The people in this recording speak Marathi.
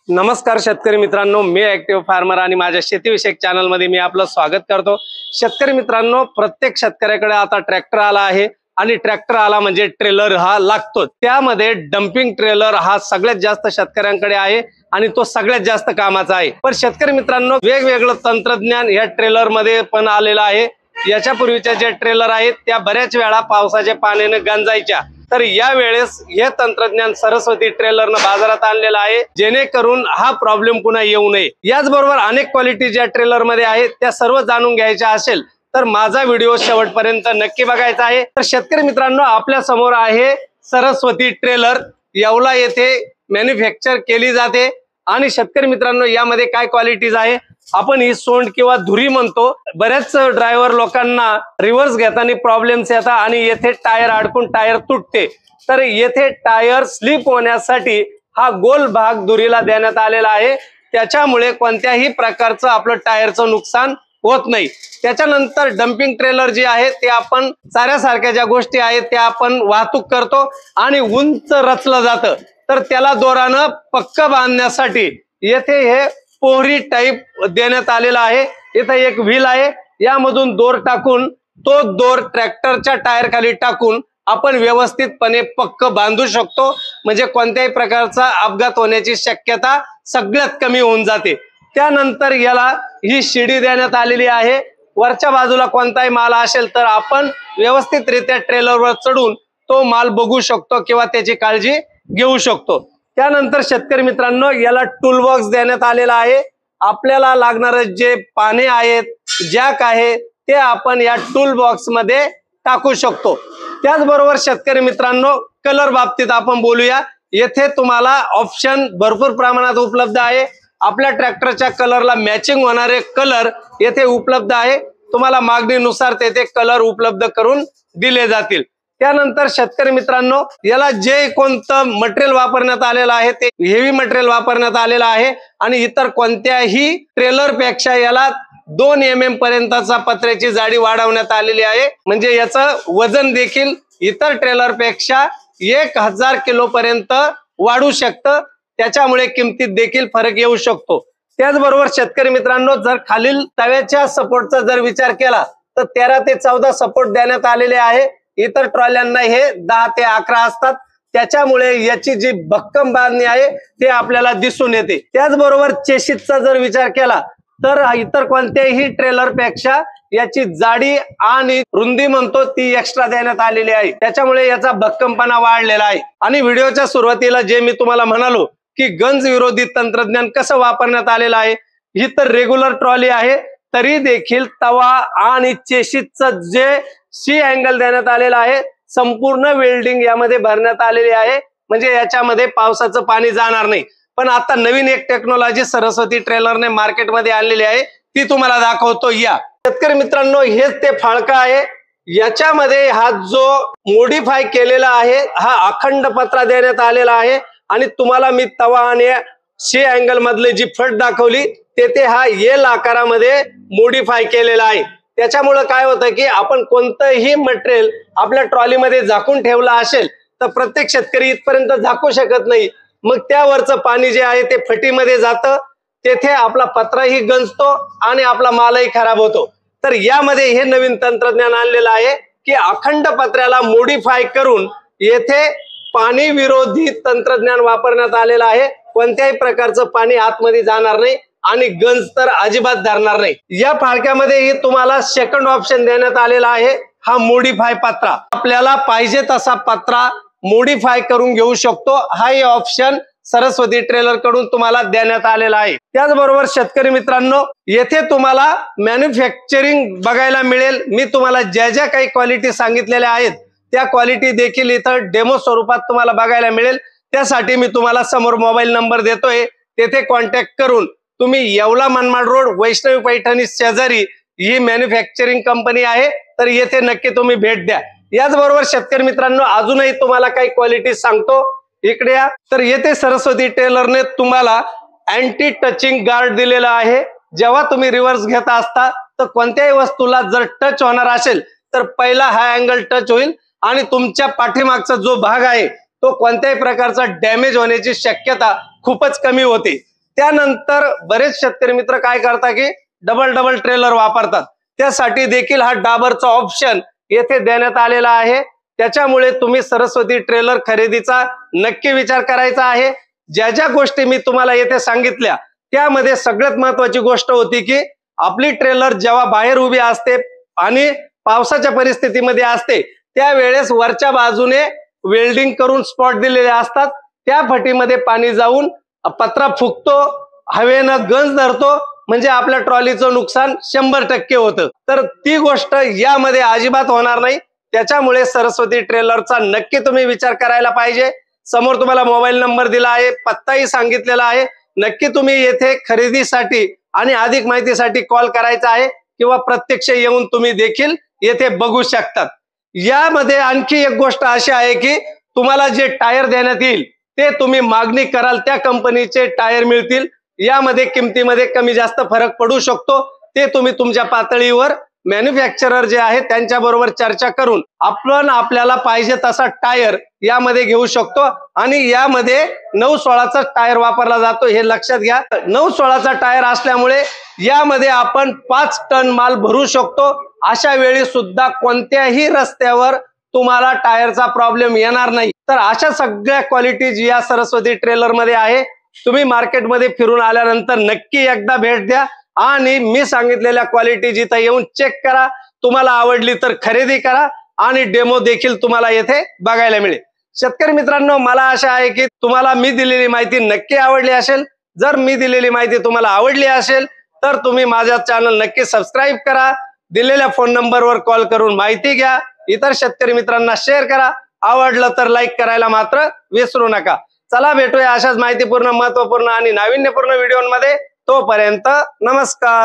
नमस्कार शेतकरी मित्रांनो, मी ऍक्टिव्ह फार्मर आणि माझ्या शेतीविषयक चॅनल मध्ये मी आपलं स्वागत करतो। शेतकरी मित्रांनो, प्रत्येक शेतकऱ्याकडे आता ट्रॅक्टर आला आहे आणि ट्रॅक्टर आला म्हणजे ट्रेलर हा लागतो। त्यामध्ये डंपिंग ट्रेलर हा सगळ्यात जास्त शेतकऱ्यांकडे आहे आणि तो सगळ्यात जास्त कामाचा आहे। पण शेतकरी मित्रांनो, वेगवेगळं तंत्रज्ञान या ट्रेलर मध्ये पण आलेलं आहे। याच्या पूर्वीचे जे ट्रेलर आहेत त्या बऱ्याच वेळा पावसाच्या पाण्याने गंजायच्या, तर या वेळेस हे तंत्रज्ञान सरस्वती ट्रेलरनं बाजारात आणलेलं आहे, जेणेकरून हा प्रॉब्लेम पुन्हा येऊ नये। याचबरोबर अनेक क्वालिटी ज्या ट्रेलर मध्ये आहेत त्या सर्व जाणून घ्यायच्या असेल तर माझा व्हिडिओ शेवटपर्यंत नक्की बघायचा आहे। तर शेतकरी मित्रांनो, आपल्या समोर आहे सरस्वती ट्रेलर। येवला येथे मॅन्युफॅक्चर केली जाते आणि शेतकरी मित्रांनो, यामध्ये काय क्वालिटीज आहे, आपण ही सोंड किंवा धुरी म्हणतो। बरेच ड्रायव्हर लोकांना रिव्हर्स घेताना प्रॉब्लेम्स येतात आणि येथे टायर अडकून टायर तुटते। तर येथे टायर स्लिप होण्यासाठी हा गोल भाग धुरीला देण्यात आलेला आहे, त्याच्यामुळे कोणत्याही प्रकारचं आपलं टायरचं नुकसान होत नाही। त्याच्यानंतर डंपिंग ट्रेलर जे आहे ते आपण साऱ्यासारख्या ज्या गोष्टी आहेत त्या आपण वाहतूक करतो आणि उंच रचलं जातं, तर त्याला दोरानं पक्क बांधण्यासाठी येथे हे पोहरी टाइप देण्यात आलेला आहे। इथे एक व्हील आहे, यामधून दोर टाकून तो दोर ट्रॅक्टरच्या टायर खाली टाकून आपण व्यवस्थितपणे पक्क बांधू शकतो, म्हणजे कोणत्याही प्रकारचा अपघात होण्याची शक्यता सगळ्यात कमी होऊन जाते। त्यानंतर याला ही शिडी देण्यात आलेली आहे। वरच्या बाजूला कोणताही माल असेल तर आपण व्यवस्थितरित्या ट्रेलरवर चढून तो माल बघू शकतो किंवा त्याची काळजी घेऊ शकतो। त्यानंतर शेतकरी मित्रांनो, याला टूल बॉक्स देण्यात आलेला आहे। आपल्याला लागणारे जे पाने आहेत, जॅक आहे, ते आपण या टूल बॉक्स मध्ये टाकू शकतो। त्याचबरोबर शेतकरी मित्रांनो, कलर बाबतीत आपण बोलूया। येथे तुम्हाला ऑप्शन भरपूर प्रमाणात उपलब्ध आहे। आपल्या ट्रॅक्टरच्या कलरला मॅचिंग होणारे कलर येथे उपलब्ध आहे। तुम्हाला मागणीनुसार तेथे कलर उपलब्ध करून दिले जातील। त्यानंतर शेतकरी मित्रांनो, याला जे कोणतं मटेरियल वापरण्यात आलेलं आहे ते हेवी मटेरियल वापरण्यात आलेलं आहे आणि इतर कोणत्याही ट्रेलर पेक्षा याला 2 mm पर्यंतचा पत्र्याची जाडी वाढवण्यात आलेली आहे, म्हणजे याचं वजन देखील इतर ट्रेलर पेक्षा 1000 किलो पर्यंत वाढू शकतं। त्याच्यामुळे किमतीत देखील फरक येऊ शकतो। त्याचबरोबर शेतकरी मित्रांनो, जर खालील तव्याच्या सपोर्टचा जर विचार केला तर 13 ते 14 सपोर्ट देण्यात आलेले आहे। इतर ट्रॉल्यांना हे 10 ते 11 असतात, त्याच्यामुळे याची जी भक्कम बांधणी आहे ते आपल्याला दिसून येते। त्याचबरोबर चेसिसचा जर विचार केला तर इतर कोणत्याही ट्रेलर पेक्षा याची जाडी आणि रुंदी म्हणतो ती एक्स्ट्रा देण्यात आलेली आहे, त्याच्यामुळे याचा भक्कमपणा वाढलेला आहे। आणि व्हिडिओच्या सुरुवातीला जे मी तुम्हाला म्हणालो की गंज विरोधी तंत्रज्ञान कसं वापरण्यात आलेलं आहे, ही तर रेग्युलर ट्रॉली आहे, तरी देखील तवा आणि चेसिसचं जे सी अँगल देण्यात आलेला आहे, संपूर्ण वेल्डिंग यामध्ये भरण्यात आलेली आहे, म्हणजे याच्यामध्ये पावसाचं पाणी जाणार नाही। पण आता नवीन एक टेक्नॉलॉजी सरस्वती ट्रेलरने मार्केटमध्ये आणलेली आहे, ती तुम्हाला दाखवतो। या शेतकरी मित्रांनो, हेच ते फाळका आहे। याच्यामध्ये हा जो मॉडिफाय केलेला आहे हा अखंड पत्रा देण्यात आलेला आहे आणि तुम्हाला मी तवा आणि सी अँगल मधली जी फट दाखवली तेथे हा एल आकारामध्ये मॉडिफाय केलेला आहे। त्याच्यामुळे काय होतं की आपण कोणतंही मटेरियल आपल्या ट्रॉलीमध्ये झाकून ठेवला असेल तर प्रत्येक शेतकरी इथपर्यंत झाकू शकत नाही, मग त्यावरचं पाणी जे आहे ते फटीमध्ये जातं, तेथे आपला पत्राही गंजतो आणि आपला मालही खराब होतो। तर यामध्ये हे नवीन तंत्रज्ञान आणलेलं आहे की अखंड पत्र्याला मॉडिफाय करून येथे पाणी विरोधी तंत्रज्ञान वापरण्यात आलेलं आहे। कोणत्याही प्रकारचं पाणी आतमध्ये जाणार नाही आणि गंज तर अजिबात धरणार नाही। या फाळक्यामध्ये तुम्हाला सेकंड ऑप्शन देण्यात आलेला आहे, हा मॉडिफाय पत्रा। आपल्याला पाहिजे तसा पत्रा मॉडिफाय करून घेऊ शकतो, हा ऑप्शन सरस्वती ट्रेलर कडून तुम्हाला देण्यात आलेला आहे। त्याचबरोबर शेतकरी मित्रांनो, येथे तुम्हाला मॅन्युफॅक्चरिंग बघायला मिळेल। मी तुम्हाला ज्या ज्या काही क्वालिटी सांगितलेल्या आहेत त्या क्वालिटी देखील इथं डेमो स्वरूपात तुम्हाला बघायला मिळेल। त्यासाठी मी तुम्हाला समोर मोबाईल नंबर देतोय, तेथे कॉन्टॅक्ट करून तुम्ही येवला मनमाड रोड वैष्णवी पैठणी शेजारी ही मॅन्युफॅक्चरिंग कंपनी आहे, तर येथे नक्की तुम्ही भेट द्या। याचबरोबर शेतकरी मित्रांनो, अजूनही तुम्हाला काही क्वालिटी सांगतो, इकडे या। तर येथे सरस्वती ट्रेलरने तुम्हाला अँटी टचिंग गार्ड दिलेला आहे। जेव्हा तुम्ही रिव्हर्स घेता असता तर कोणत्याही वस्तूला जर टच होणार असेल तर पहिला हा अँगल टच होईल आणि तुमच्या पाठीमागचा जो भाग आहे तो कोणत्याही प्रकारचा डॅमेज होण्याची शक्यता खूपच कमी होते। त्यानंतर बरेच शेतकरी मित्र काय करतात की डबल ट्रेलर वापरतात, त्यासाठी देखील हा डाबरचा ऑप्शन येथे देण्यात आलेला आहे। त्याच्यामुळे तुम्ही सरस्वती ट्रेलर खरेदीचा नक्की विचार करायचा आहे। ज्या ज्या गोष्टी मी तुम्हाला येथे सांगितल्या त्यामध्ये सगळ्यात महत्वाची गोष्ट होती की आपली ट्रेलर जेव्हा बाहेर उभी असते आणि पावसाच्या परिस्थितीमध्ये असते त्यावेळेस वरच्या बाजूने वेल्डिंग करून स्पॉट दिलेले असतात, त्या फटीमध्ये पाणी जाऊन पत्रा फुगतो, हवेनं गंज धरतो, म्हणजे आपल्या ट्रॉलीचं नुकसान 100% होतं। तर ती गोष्ट यामध्ये अजिबात होणार नाही। त्याच्यामुळे सरस्वती ट्रेलरचा नक्की तुम्ही विचार करायला पाहिजे। समोर तुम्हाला मोबाईल नंबर दिला आहे, पत्ताही सांगितलेला आहे। नक्की तुम्ही येथे खरेदीसाठी आणि अधिक माहितीसाठी कॉल करायचा आहे किंवा प्रत्यक्ष येऊन तुम्ही देखील येथे बघू शकतात। यामध्ये आणखी एक गोष्ट अशी आहे की तुम्हाला जे टायर देण्यात येईल ते तुम्ही मागणी कराल त्या कंपनीचे टायर मिळतील। यामध्ये किमतीमध्ये कमी जास्त फरक पडू शकतो, ते तुम्ही तुमच्या पातळीवर मॅन्युफॅक्चरर जे आहे त्यांच्या बरोबर चर्चा करून आपण आपल्याला पाहिजे तसा टायर यामध्ये घेऊ शकतो। आणि यामध्ये 9-16चा टायर वापरला जातो, हे लक्षात घ्या। 9-16चा टायर असल्यामुळे यामध्ये आपण 5 टन माल भरू शकतो। अशा वेळी सुद्धा कोणत्याही रस्त्यावर तुम्हाला टायरचा प्रॉब्लेम येणार नाही। तर अशा सगळ्या क्वालिटीज या सरस्वती ट्रेलर मध्ये आहे। तुम्ही मार्केटमध्ये फिरून आल्यानंतर नक्की एकदा भेट द्या आणि मी सांगितलेल्या क्वालिटी जिथे येऊन चेक करा। तुम्हाला आवडली तर खरेदी करा आणि डेमो देखील तुम्हाला येथे बघायला मिळेल। शेतकरी मित्रांनो, मला आशा आहे की तुम्हाला मी दिलेली माहिती नक्की आवडली असेल। जर मी दिलेली माहिती तुम्हाला आवडली असेल तर तुम्ही माझा चॅनल नक्की सबस्क्राईब करा, दिलेल्या फोन नंबरवर कॉल करून माहिती घ्या, इतर शेतकरी मित्रांना शेअर करा, आवडलं तर लाईक करायला मात्र विसरू नका। चला भेटूया अशाच माहितीपूर्ण, महत्वपूर्ण आणि नाविन्यपूर्ण व्हिडिओमध्ये। तोपर्यंत नमस्कार।